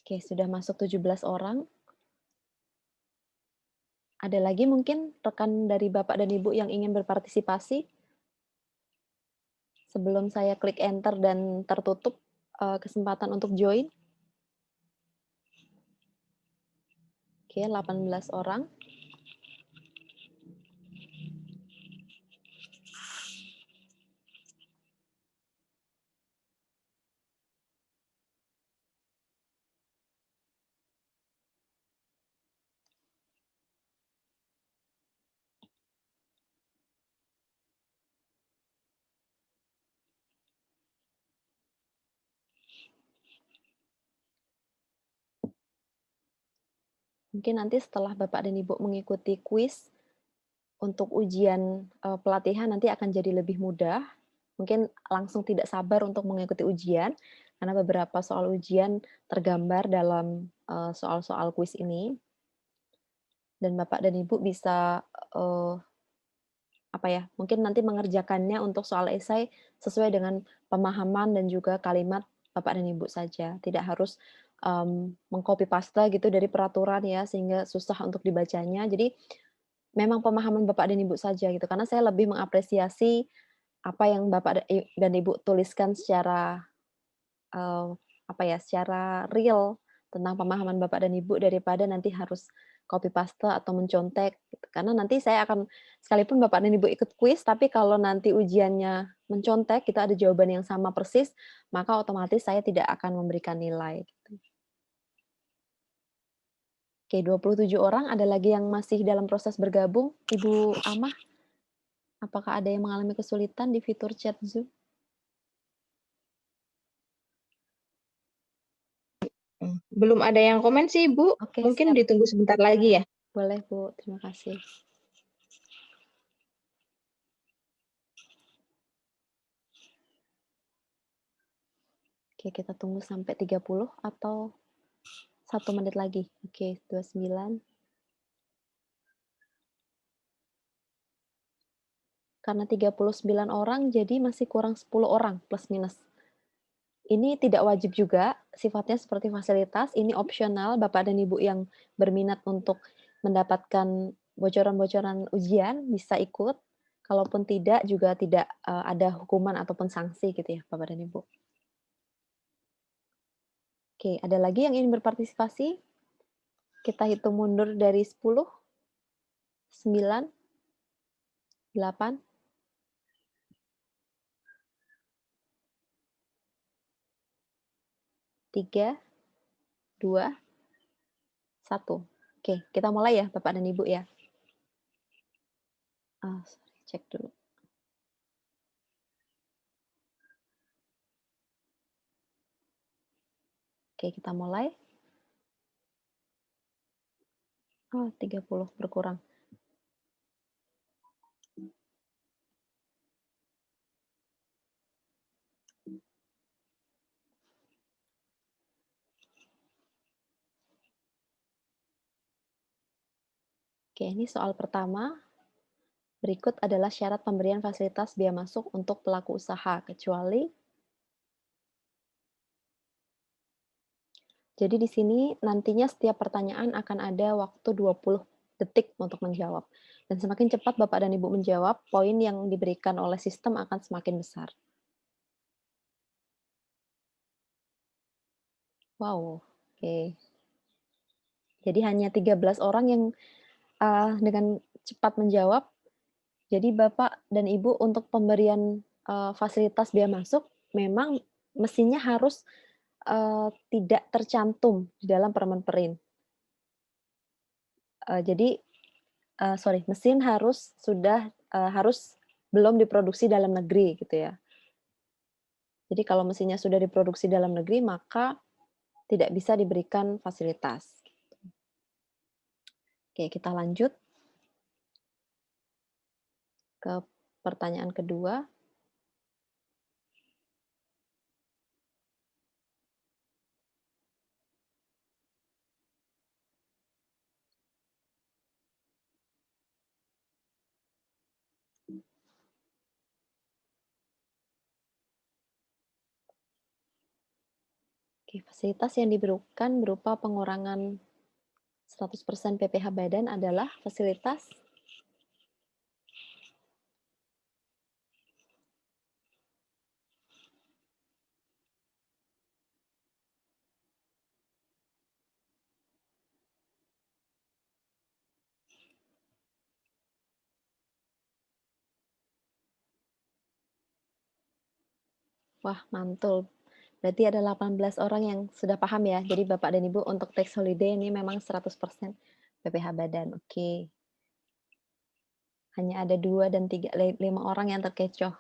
Oke, sudah masuk 17 orang. Ada lagi mungkin rekan dari Bapak dan Ibu yang ingin berpartisipasi? Sebelum saya klik enter dan tertutup, kesempatan untuk join. Oke, 18 orang. Mungkin nanti setelah Bapak dan Ibu mengikuti kuis untuk ujian, pelatihan nanti akan jadi lebih mudah. Mungkin langsung tidak sabar untuk mengikuti ujian, karena beberapa soal ujian tergambar dalam, soal-soal kuis ini, dan Bapak dan Ibu bisa, eee, apa ya, mungkin nanti mengerjakannya untuk soal esai sesuai dengan pemahaman dan juga kalimat Bapak dan Ibu saja. Tidak harus, meng-copy paste gitu dari peraturan ya, sehingga susah untuk dibacanya. Jadi memang pemahaman Bapak dan Ibu saja gitu, karena saya lebih mengapresiasi apa yang Bapak dan Ibu tuliskan secara, eee, apa ya, secara real tentang pemahaman Bapak dan Ibu daripada nanti harus copy paste atau mencontek gitu. Karena nanti saya akan sekalipun Bapak dan Ibu ikut kuis, tapi kalau nanti ujiannya mencontek, kita ada jawaban yang sama persis, maka otomatis saya tidak akan memberikan nilai gitu. Oke, 27 orang, ada lagi yang masih dalam proses bergabung? Ibu Amah, apakah ada yang mengalami kesulitan di fitur chat Zoom? Belum ada yang komen sih, Bu. Oke, Mungkin siap. ditunggu sebentar lagi ya. Boleh, Bu. Terima kasih. Oke, kita tunggu sampai 30 atau 1 menit lagi? Oke, 29. Karena 39 orang, jadi masih kurang 10 orang, plus minus. Ini tidak wajib juga, sifatnya seperti fasilitas, ini opsional, Bapak dan Ibu yang berminat untuk mendapatkan bocoran-bocoran ujian bisa ikut, kalaupun tidak juga tidak, ada hukuman ataupun sanksi gitu ya, Bapak dan Ibu. Oke, ada lagi yang ingin berpartisipasi? Kita hitung mundur dari 10, 9, 8, 3, 2, 1. Oke, kita mulai ya Bapak dan Ibu ya? Sorry, cek dulu. Oke, kita mulai. 30 berkurang. Oke, ini soal pertama. Berikut adalah syarat pemberian fasilitas biaya masuk untuk pelaku usaha, kecuali jadi di sini nantinya setiap pertanyaan akan ada waktu 20 detik untuk menjawab. Dan semakin cepat Bapak dan Ibu menjawab, poin yang diberikan oleh sistem akan semakin besar. Wow, oke. Jadi hanya 13 orang yang, dengan cepat menjawab. Jadi Bapak dan Ibu untuk pemberian, fasilitas biaya masuk memang mesinnya harus, tidak tercantum di dalam Permen-Perin. Jadi, sorry, mesin harus belum diproduksi dalam negeri gitu ya. Jadi kalau mesinnya sudah diproduksi dalam negeri, maka tidak bisa diberikan fasilitas. Oke, kita lanjut ke pertanyaan kedua. Oke, fasilitas yang diberikan berupa pengurangan 100% PPh badan adalah fasilitas wah, mantul. Berarti ada 18 orang yang sudah paham ya. Jadi Bapak dan Ibu untuk tax holiday ini memang 100% PPh badan. Oke. Hanya ada 2 dan 3, 5 orang yang terkecoh.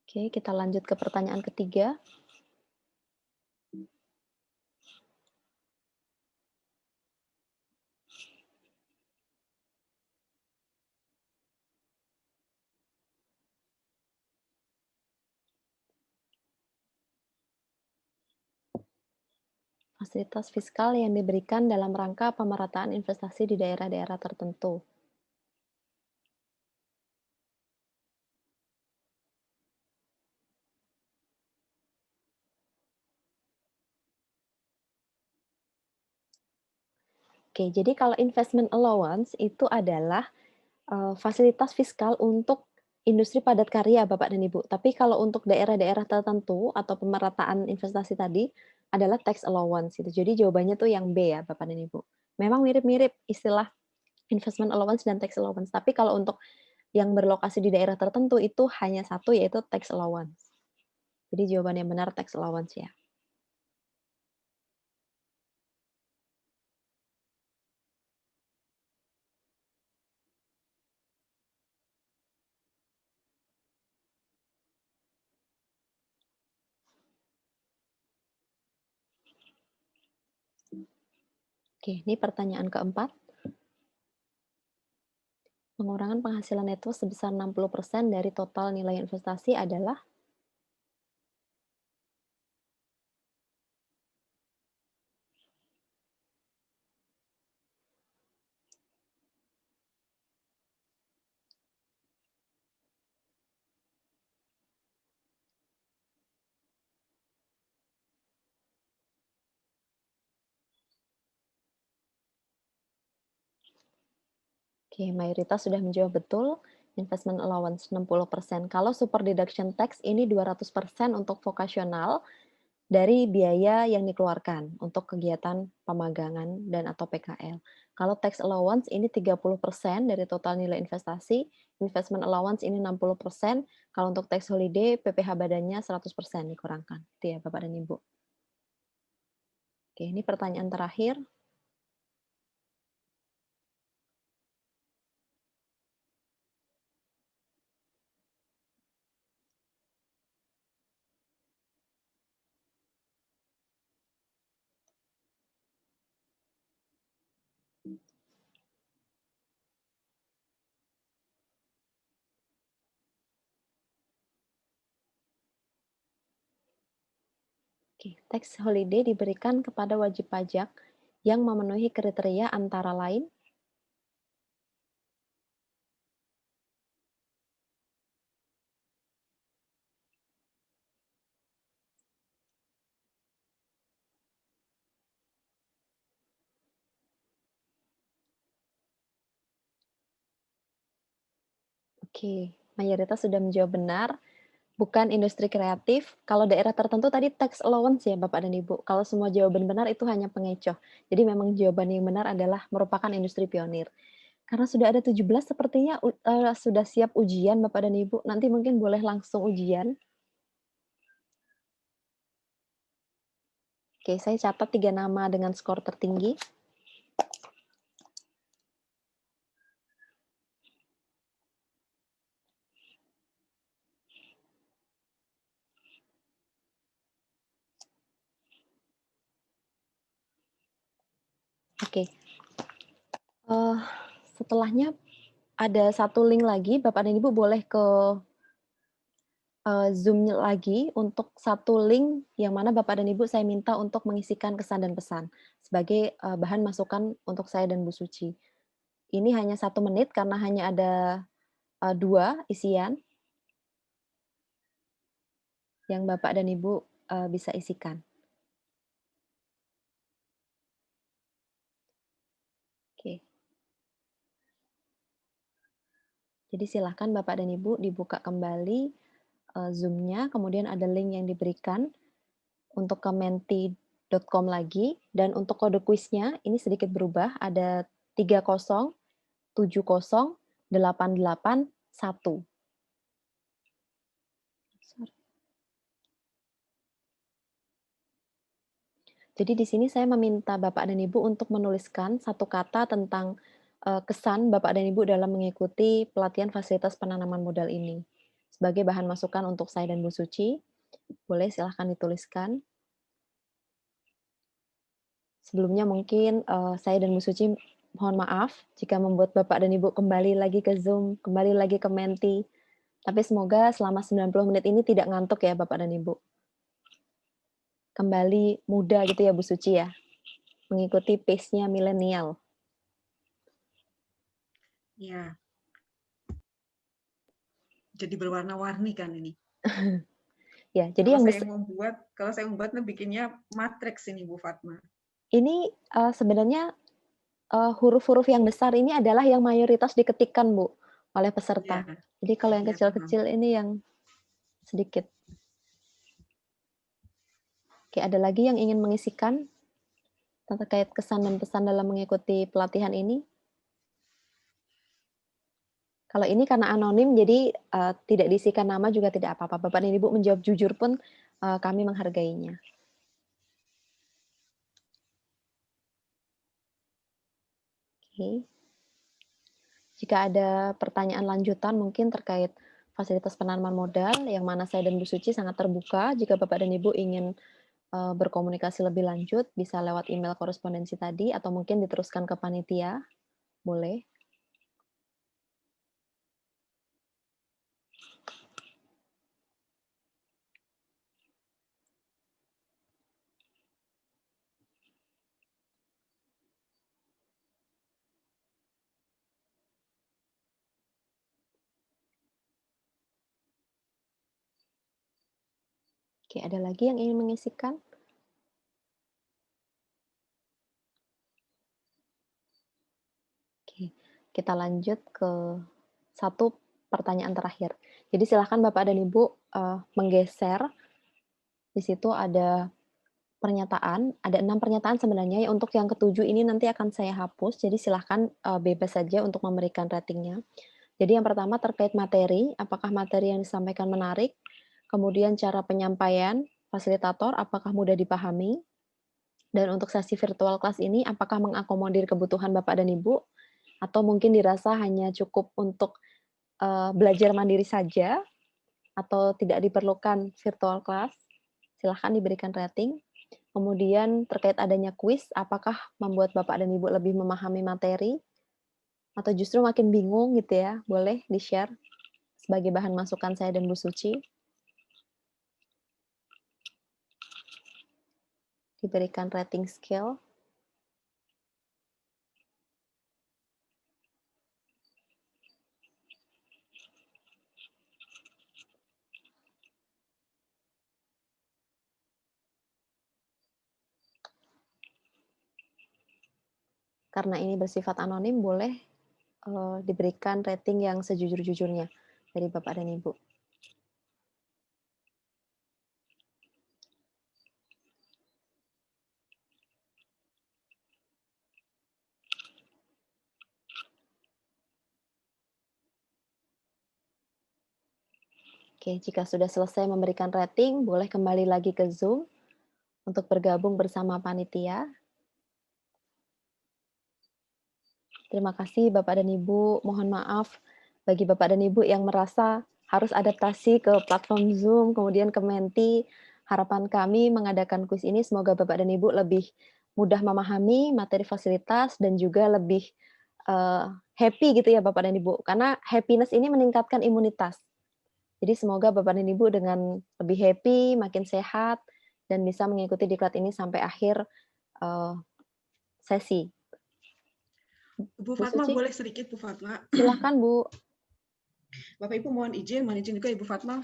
Oke, kita lanjut ke pertanyaan ketiga. Fasilitas fiskal yang diberikan dalam rangka pemerataan investasi di daerah-daerah tertentu. Oke, jadi kalau investment allowance itu adalah, fasilitas fiskal untuk industri padat karya, Bapak dan Ibu. Tapi kalau untuk daerah-daerah tertentu atau pemerataan investasi tadi adalah tax allowance gitu. Jadi jawabannya tuh yang B ya, Bapak dan Ibu. Memang mirip-mirip istilah investment allowance dan tax allowance, tapi kalau untuk yang berlokasi di daerah tertentu itu hanya satu, yaitu tax allowance. Jadi jawaban yang benar tax allowance ya. Oke, ini pertanyaan keempat. Pengurangan penghasilan neto sebesar 60% dari total nilai investasi adalah. Oke, mayoritas sudah menjawab betul, investment allowance 60%. Kalau super deduction tax ini 200% untuk vokasional dari biaya yang dikeluarkan untuk kegiatan pemagangan dan atau PKL. Kalau tax allowance ini 30% dari total nilai investasi, investment allowance ini 60%, kalau untuk tax holiday PPh badannya 100% dikurangkan. Itu ya Bapak dan Ibu. Oke, ini pertanyaan terakhir. Oke, tax holiday diberikan kepada wajib pajak yang memenuhi kriteria antara lain. Oke, mayoritas sudah menjawab benar, bukan industri kreatif. Kalau daerah tertentu tadi tax allowance ya Bapak dan Ibu. Kalau semua jawaban benar itu hanya pengecoh. Jadi memang jawaban yang benar adalah merupakan industri pionir. Karena sudah ada 17 sepertinya sudah siap ujian Bapak dan Ibu. Nanti mungkin boleh langsung ujian. Oke, saya catat 3 nama dengan skor tertinggi. Oke, eee, setelahnya ada satu link lagi, Bapak dan Ibu boleh ke Zoom lagi untuk satu link yang mana Bapak dan Ibu saya minta untuk mengisikan kesan dan pesan sebagai, bahan masukan untuk saya dan Bu Suci. Ini hanya 1 menit karena hanya ada 2 isian yang Bapak dan Ibu, bisa isikan. Oke. Jadi silahkan Bapak dan Ibu dibuka kembali, Zoom-nya, kemudian ada link yang diberikan untuk ke menti.com lagi, dan untuk kode kuisnya ini sedikit berubah, ada 3070881. Jadi di sini saya meminta Bapak dan Ibu untuk menuliskan satu kata tentang, kesan Bapak dan Ibu dalam mengikuti pelatihan fasilitas penanaman modal ini. Sebagai bahan masukan untuk saya dan Bu Suci, boleh silahkan dituliskan. Sebelumnya mungkin, saya dan Bu Suci mohon maaf jika membuat Bapak dan Ibu kembali lagi ke Zoom, kembali lagi ke Menti. Tapi semoga selama 90 menit ini tidak ngantuk ya Bapak dan Ibu. Kembali muda gitu ya Bu Suci ya, mengikuti pace-nya milenial. Ya. Jadi berwarna-warni kan ini. Ya, jadi kalau saya membuat bikinnya matriks ini Bu Fatma. Ini sebenarnya huruf-huruf yang besar ini adalah yang mayoritas diketikkan Bu oleh peserta. Ya. Jadi kalau yang Ya, kecil-kecil ini yang sedikit. Oke, ada lagi yang ingin mengisikan terkait kesan dan pesan dalam mengikuti pelatihan ini? Kalau ini karena anonim, jadi tidak diisikan nama juga tidak apa-apa. Bapak dan Ibu menjawab jujur pun kami menghargainya. Oke. Jika ada pertanyaan lanjutan mungkin terkait fasilitas penanaman modal, yang mana saya dan Bu Suci sangat terbuka. Jika Bapak dan Ibu ingin berkomunikasi lebih lanjut, bisa lewat email korespondensi tadi, atau mungkin diteruskan ke panitia, boleh. Oke, ada lagi yang ingin mengisikan? Oke, kita lanjut ke satu pertanyaan terakhir. Jadi silahkan Bapak dan Ibu menggeser. Di situ ada pernyataan, ada 6 pernyataan sebenarnya. Untuk yang ketujuh ini nanti akan saya hapus, jadi silahkan bebas saja untuk memberikan ratingnya. Jadi yang pertama terkait materi, apakah materi yang disampaikan menarik, kemudian cara penyampaian fasilitator, apakah mudah dipahami, dan untuk sesi virtual class ini, apakah mengakomodir kebutuhan Bapak dan Ibu, atau mungkin dirasa hanya cukup untuk belajar mandiri saja, atau tidak diperlukan virtual class, silahkan diberikan rating. Kemudian terkait adanya kuis, apakah membuat Bapak dan Ibu lebih memahami materi, atau justru makin bingung gitu ya, boleh di-share sebagai bahan masukan saya dan Bu Suci. Diberikan rating scale. Karena ini bersifat anonim, boleh diberikan rating yang sejujur-jujurnya dari Bapak dan Ibu. Oke, jika sudah selesai memberikan rating, boleh kembali lagi ke Zoom untuk bergabung bersama panitia. Terima kasih Bapak dan Ibu. Mohon maaf bagi Bapak dan Ibu yang merasa harus adaptasi ke platform Zoom, kemudian ke Menti. Harapan kami mengadakan kuis ini semoga Bapak dan Ibu lebih mudah memahami materi fasilitas dan juga lebih happy gitu ya Bapak dan Ibu. Karena happiness ini meningkatkan imunitas. Jadi semoga Bapak dan Ibu dengan lebih happy, makin sehat, dan bisa mengikuti diklat ini sampai akhir sesi. Bu Bu Fatma Suci? boleh sedikit Bu Fatma. Silahkan Bu. Bapak Ibu mohon izin juga Ibu Fatma.